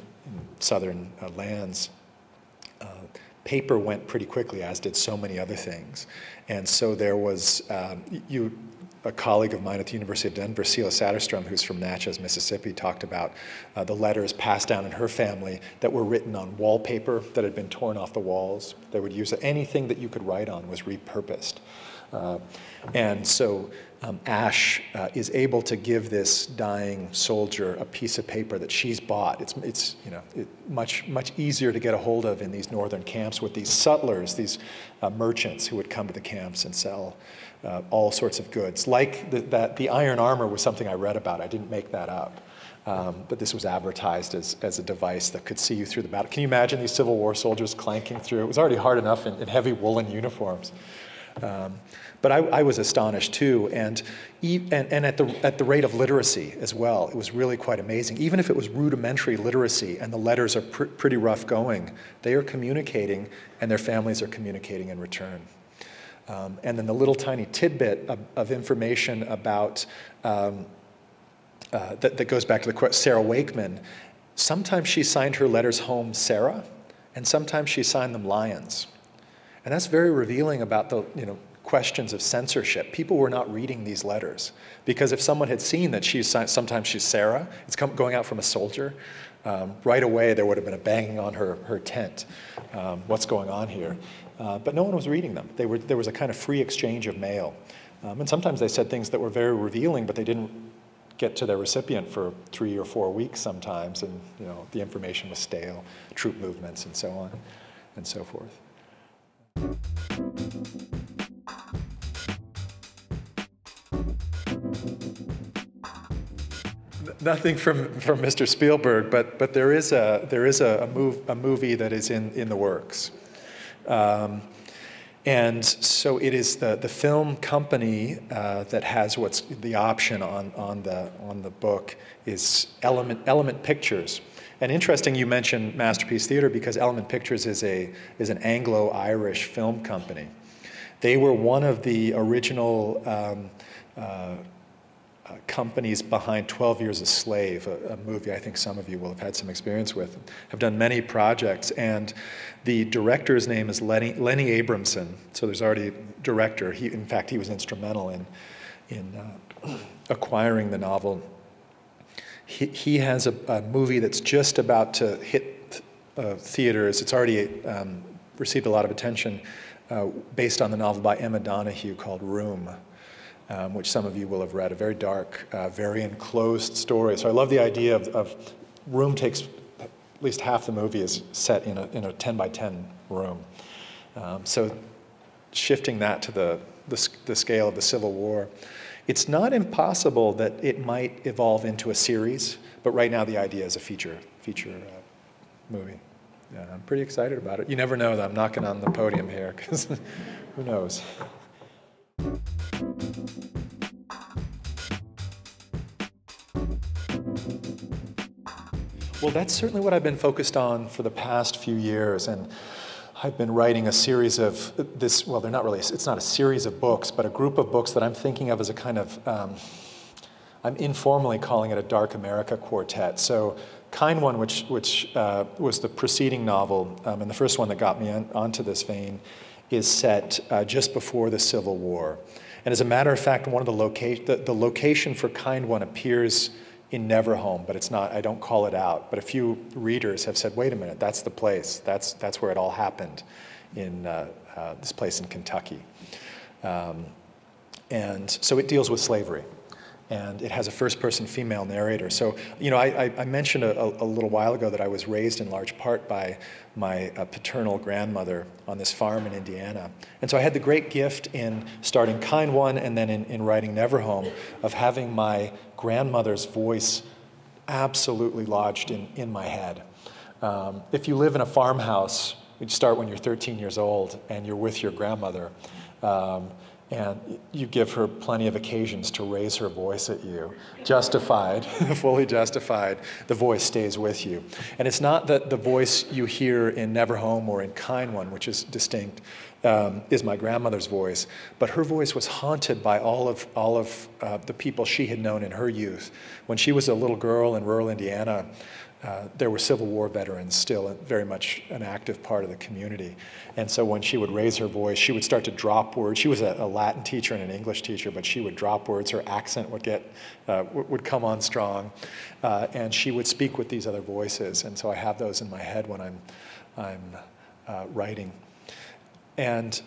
southern lands. Paper went pretty quickly, as did so many other things. And so there was, a colleague of mine at the University of Denver, Sela Satterstrom, who's from Natchez, Mississippi, talked about the letters passed down in her family that were written on wallpaper that had been torn off the walls. They would use anything that you could write on was repurposed. And so Ash is able to give this dying soldier a piece of paper that she's bought. It's much easier to get a hold of in these northern camps with these sutlers, these merchants who would come to the camps and sell all sorts of goods. Like the iron armor was something I read about. I didn't make that up. But this was advertised as a device that could see you through the battle. Can you imagine these Civil War soldiers clanking through? It was already hard enough in heavy woolen uniforms. But I was astonished too, and at the rate of literacy as well. It was really quite amazing. Even if it was rudimentary literacy and the letters are pretty rough going, they are communicating and their families are communicating in return. And then the little tiny tidbit of information about, that goes back to the quote, Sarah Wakeman. Sometimes she signed her letters home Sarah, and sometimes she signed them Lions. And that's very revealing about the questions of censorship. People were not reading these letters because if someone had seen that sometimes she's Sarah, it's going out from a soldier, right away there would have been a banging on her tent. What's going on here? But no one was reading them. There was a kind of free exchange of mail. And sometimes they said things that were very revealing, but they didn't get to their recipient for 3 or 4 weeks sometimes, and the information was stale, troop movements and so on and so forth. Nothing from Mr. Spielberg, but there is a movie that is in the works, and so it is the film company that has what's the option on the book is Element Pictures. And interesting, you mentioned Masterpiece Theater because Element Pictures is an Anglo-Irish film company. They were one of the original companies behind 12 Years a Slave, a movie I think some of you will have had some experience with, have done many projects. And the director's name is Lenny Abramson. So there's already a director. In fact, he was instrumental in acquiring the novel. He has a movie that's just about to hit theaters. It's already received a lot of attention, based on the novel by Emma Donoghue called Room, which some of you will have read. A very dark, very enclosed story. So I love the idea of Room takes at least half the movie is set in a 10 by 10 room. So shifting that to the scale of the Civil War, it's not impossible that it might evolve into a series, but right now the idea is a feature movie. Yeah, I'm pretty excited about it. You never know that I'm knocking on the podium here, because who knows? Well, that's certainly what I've been focused on for the past few years, and I've been writing a series of this, well, they're not really, it's not a series of books, but a group of books that I'm thinking of as a kind of, I'm informally calling it a Dark America quartet. So Kind One, which was the preceding novel, and the first one that got me onto this vein, is set just before the Civil War. And as a matter of fact, one of the location for Kind One appears in Neverhome, but it's not, I don't call it out. But a few readers have said, wait a minute, that's the place. That's where it all happened, in this place in Kentucky. And so it deals with slavery. And it has a first-person female narrator. So, you know, I mentioned a little while ago that I was raised in large part by my paternal grandmother on this farm in Indiana. And so I had the great gift in starting Kind One and then in writing Neverhome of having my grandmother's voice absolutely lodged in my head. If you live in a farmhouse, you start when you're 13 years old and you're with your grandmother, and you give her plenty of occasions to raise her voice at you, justified, fully justified, the voice stays with you. And it's not that the voice you hear in Neverhome or in Kind One, which is distinct, is my grandmother's voice, but her voice was haunted by all of the people she had known in her youth. When she was a little girl in rural Indiana, there were Civil War veterans still very much an active part of the community. And so when she would raise her voice, she would start to drop words. She was a Latin teacher and an English teacher, but she would drop words. Her accent would come on strong. And she would speak with these other voices. And so I have those in my head when I'm writing. And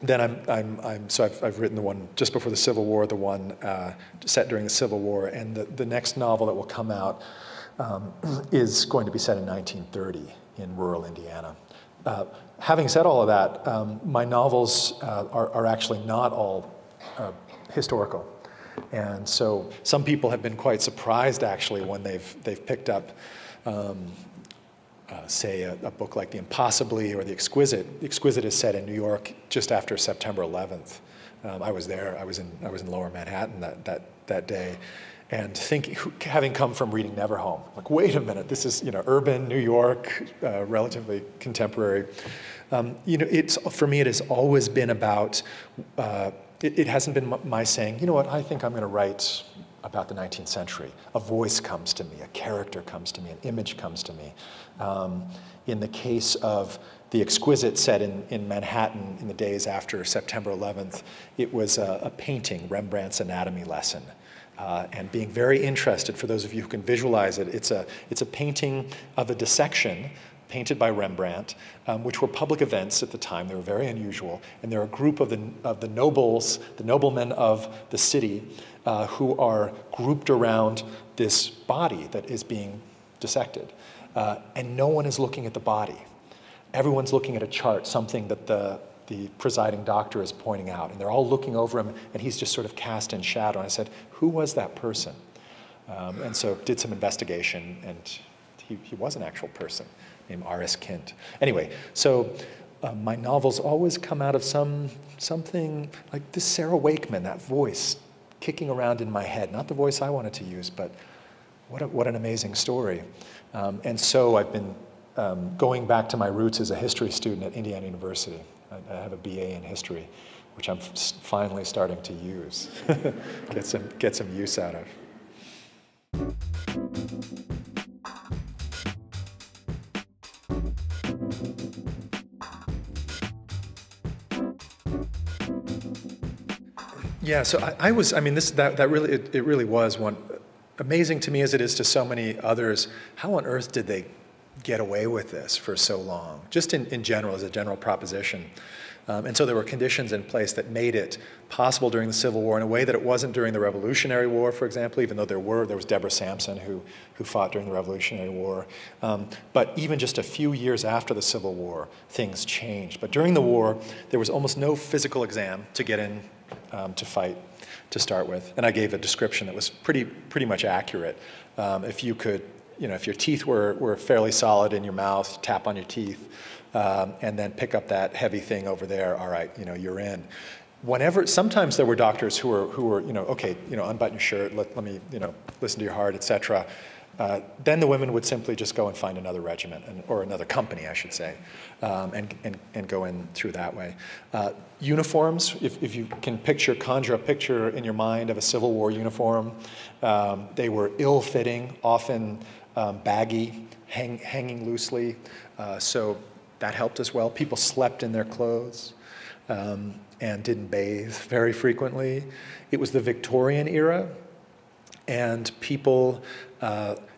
then I've written the one just before the Civil War, the one set during the Civil War. And the next novel that will come out is going to be set in 1930 in rural Indiana. Having said all of that, my novels are actually not all historical. And so some people have been quite surprised actually when they've picked up say a book like The Impossibly or The Exquisite. The Exquisite is set in New York just after September 11th. I was there, I was in Lower Manhattan that day. And having come from reading Neverhome, like, wait a minute, this is, urban New York, relatively contemporary. For me, it has always been about, it hasn't been my saying, you know what, I think I'm going to write about the 19th century. A voice comes to me, a character comes to me, an image comes to me. In the case of The Exquisite, set in Manhattan in the days after September 11th, it was a painting, Rembrandt's Anatomy Lesson. And being very interested, for those of you who can visualize it, it's a painting of a dissection painted by Rembrandt, which were public events at the time. They were very unusual, and they're a group of the nobles, the noblemen of the city, who are grouped around this body that is being dissected, and no one is looking at the body. Everyone's looking at a chart, something that the presiding doctor is pointing out, and they're all looking over him, and he's just sort of cast in shadow. And I said, who was that person? And so did some investigation, and he was an actual person named R.S. Kint. Anyway, so my novels always come out of something like this Sarah Wakeman, that voice kicking around in my head. Not the voice I wanted to use, but what an amazing story. And so I've been going back to my roots as a history student at Indiana University. I have a BA in history, which I'm finally starting to use, get some use out of. Yeah, so I mean, that really, it really was one, amazing to me as it is to so many others. How on earth did they get away with this for so long? Just in general, as a general proposition. And so there were conditions in place that made it possible during the Civil War in a way that it wasn't during the Revolutionary War, for example, even though there was Deborah Sampson who fought during the Revolutionary War. But even just a few years after the Civil War, things changed. But during the war, there was almost no physical exam to get in to fight to start with. And I gave a description that was pretty much accurate. If you could, if your teeth were fairly solid in your mouth, tap on your teeth, and then pick up that heavy thing over there, all right, you're in. Sometimes there were doctors who were, okay, unbutton your shirt, let me, listen to your heart, etc. Then the women would simply just go and find another regiment, or another company, I should say, and go in through that way. Uniforms, if you can conjure a picture in your mind of a Civil War uniform, they were ill-fitting, often baggy, hanging loosely, so that helped as well. People slept in their clothes and didn't bathe very frequently. It was the Victorian era, and people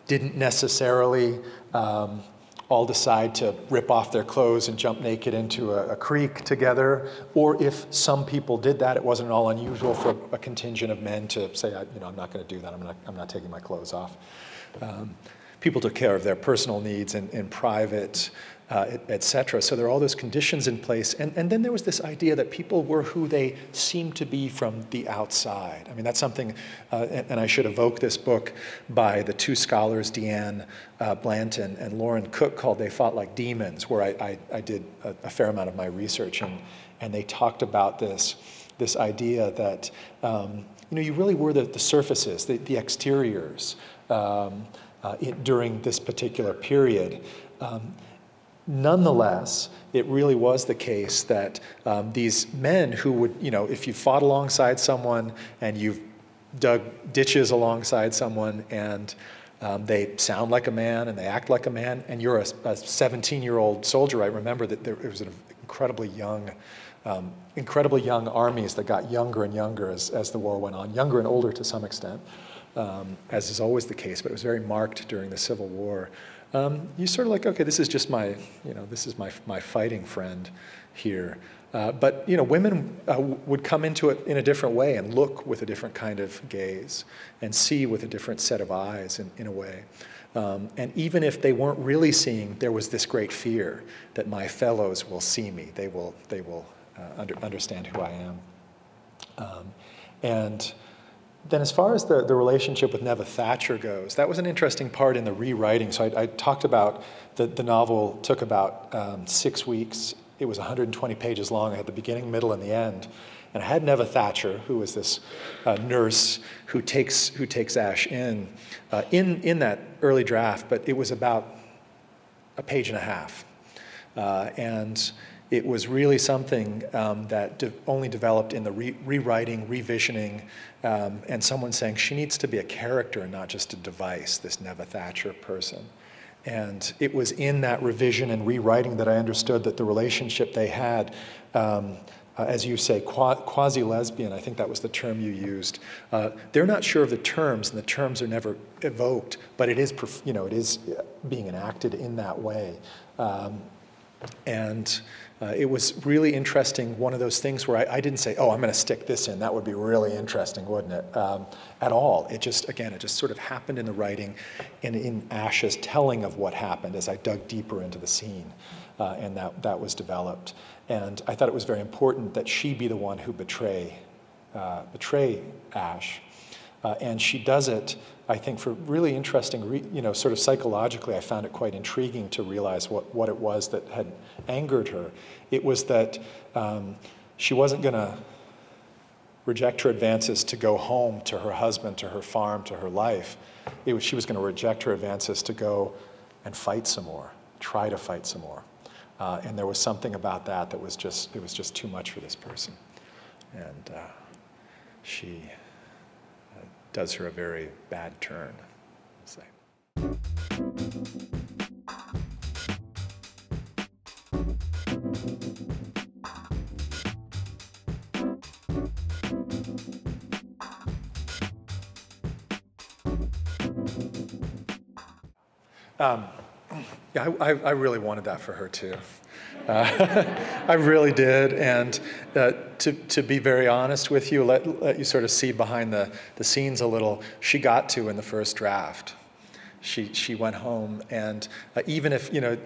didn't necessarily all decide to rip off their clothes and jump naked into a creek together. Or if some people did that, it wasn't at all unusual for a contingent of men to say, I'm not going to do that. I'm not taking my clothes off. People took care of their personal needs in private, et cetera. So there are all those conditions in place. And then there was this idea that people were who they seemed to be from the outside. I mean, that's something, and I should evoke this book by the two scholars, Deanne Blanton and Lauren Cook, called They Fought Like Demons, where I did a fair amount of my research. And they talked about this idea that, you really were the surfaces, the exteriors, during this particular period. Nonetheless, it really was the case that these men who would, if you fought alongside someone and you've dug ditches alongside someone and they sound like a man and they act like a man, and you're a 17-year-old soldier, I remember that it was an incredibly young armies that got younger and younger as the war went on, younger and older to some extent. As is always the case, but it was very marked during the Civil War. You sort of like, okay, this is just this is my fighting friend here. But women would come into it in a different way and look with a different kind of gaze and see with a different set of eyes in a way. And even if they weren't really seeing, there was this great fear that my fellows will see me. They will understand who I am. And then as far as the relationship with Neva Thatcher goes, that was an interesting part in the rewriting. So I talked about the novel took about 6 weeks. It was 120 pages long. I had the beginning, middle, and the end. And I had Neva Thatcher, who was this nurse who takes Ash in that early draft, but it was about a page and a half. And it was really something that only developed in the rewriting, revisioning, and someone saying she needs to be a character and not just a device, this Neva Thatcher person. And it was in that revision and rewriting that I understood that the relationship they had, as you say, quasi-lesbian, I think that was the term you used. They're not sure of the terms, and the terms are never evoked, but it is, it is being enacted in that way. And it was really interesting, one of those things where I didn't say, oh, I'm going to stick this in. That would be really interesting, wouldn't it? At all. It just sort of happened in the writing and in Ash's telling of what happened as I dug deeper into the scene. And that was developed. And I thought it was very important that she be the one who betray Ash. And she does it, I think, for really interesting, sort of psychologically, I found it quite intriguing to realize what it was that had angered her. It was that she wasn't going to reject her advances to go home to her husband, to her farm, to her life. She was going to reject her advances to go and fight some more, try to fight some more. And there was something about that was just too much for this person. And she does her a very bad turn, I'll say. Yeah, I really wanted that for her too. I really did, and to be very honest with you, let you sort of see behind the scenes a little, she got to in the first draft. She went home, and even if, you know,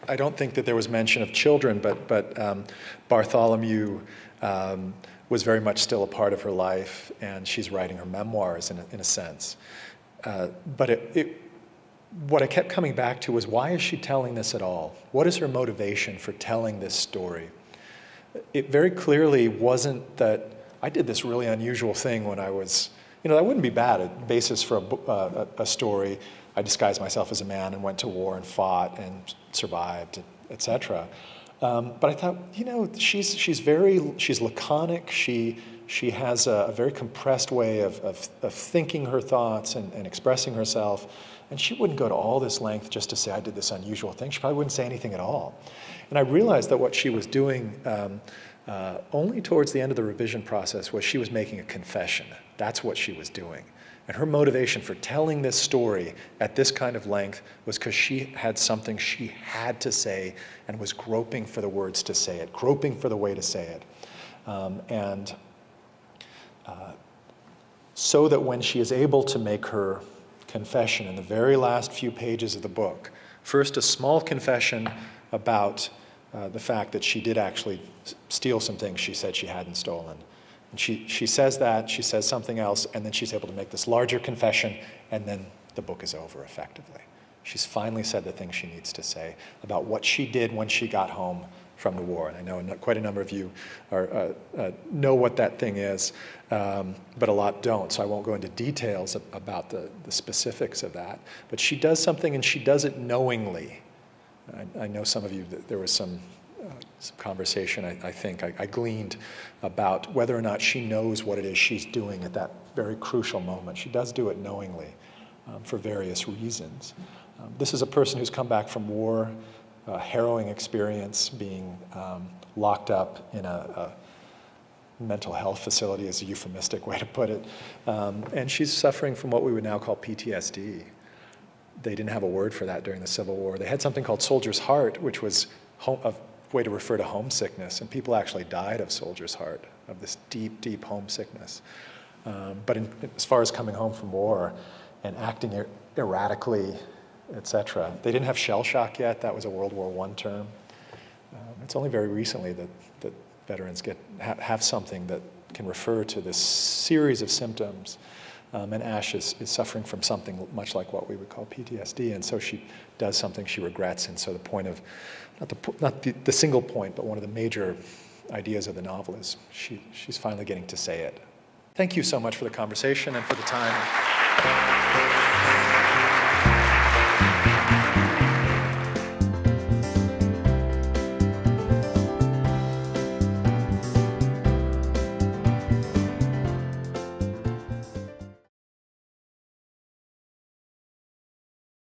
I don't think that there was mention of children, but Bartholomew was very much still a part of her life, and she's writing her memoirs in a sense. But what I kept coming back to was, why is she telling this at all? What is her motivation for telling this story? It very clearly wasn't that I did this really unusual thing when I was, you know, that wouldn't be bad, a basis for a story. I disguised myself as a man and went to war and fought and survived, etc. But I thought, you know, she's laconic. She has a very compressed way of thinking her thoughts and expressing herself. And she wouldn't go to all this length just to say, I did this unusual thing. She probably wouldn't say anything at all. And I realized that what she was doing only towards the end of the revision process was she was making a confession. That's what she was doing. And her motivation for telling this story at this kind of length was because she had something she had to say and was groping for the words to say it, groping for the way to say it. So that when she is able to make her confession in the very last few pages of the book, first a small confession about the fact that she did actually steal some things she said she hadn't stolen. And she says that, she says something else, and then she's able to make this larger confession, and then the book is over effectively. She's finally said the thing she needs to say about what she did when she got home from the war. And I know quite a number of you know what that thing is, but a lot don't, so I won't go into details about the specifics of that. But she does something, and she does it knowingly. I know some of you, there was some conversation, I think, I gleaned about whether or not she knows what it is she's doing at that very crucial moment. She does do it knowingly for various reasons. This is a person who's come back from war, a harrowing experience, being locked up in a mental health facility is a euphemistic way to put it. And she's suffering from what we would now call PTSD. They didn't have a word for that during the Civil War. They had something called soldier's heart, which was a way to refer to homesickness, and people actually died of soldier's heart, of this deep, deep homesickness. But as far as coming home from war and acting erratically, etc., they didn't have shell shock yet. That was a World War I term. It's only very recently that veterans have something that can refer to this series of symptoms. And Ash is suffering from something much like what we would call PTSD, and so she does something she regrets. And so the point of, not the single point, but one of the major ideas of the novel is she's finally getting to say it. Thank you so much for the conversation and for the time.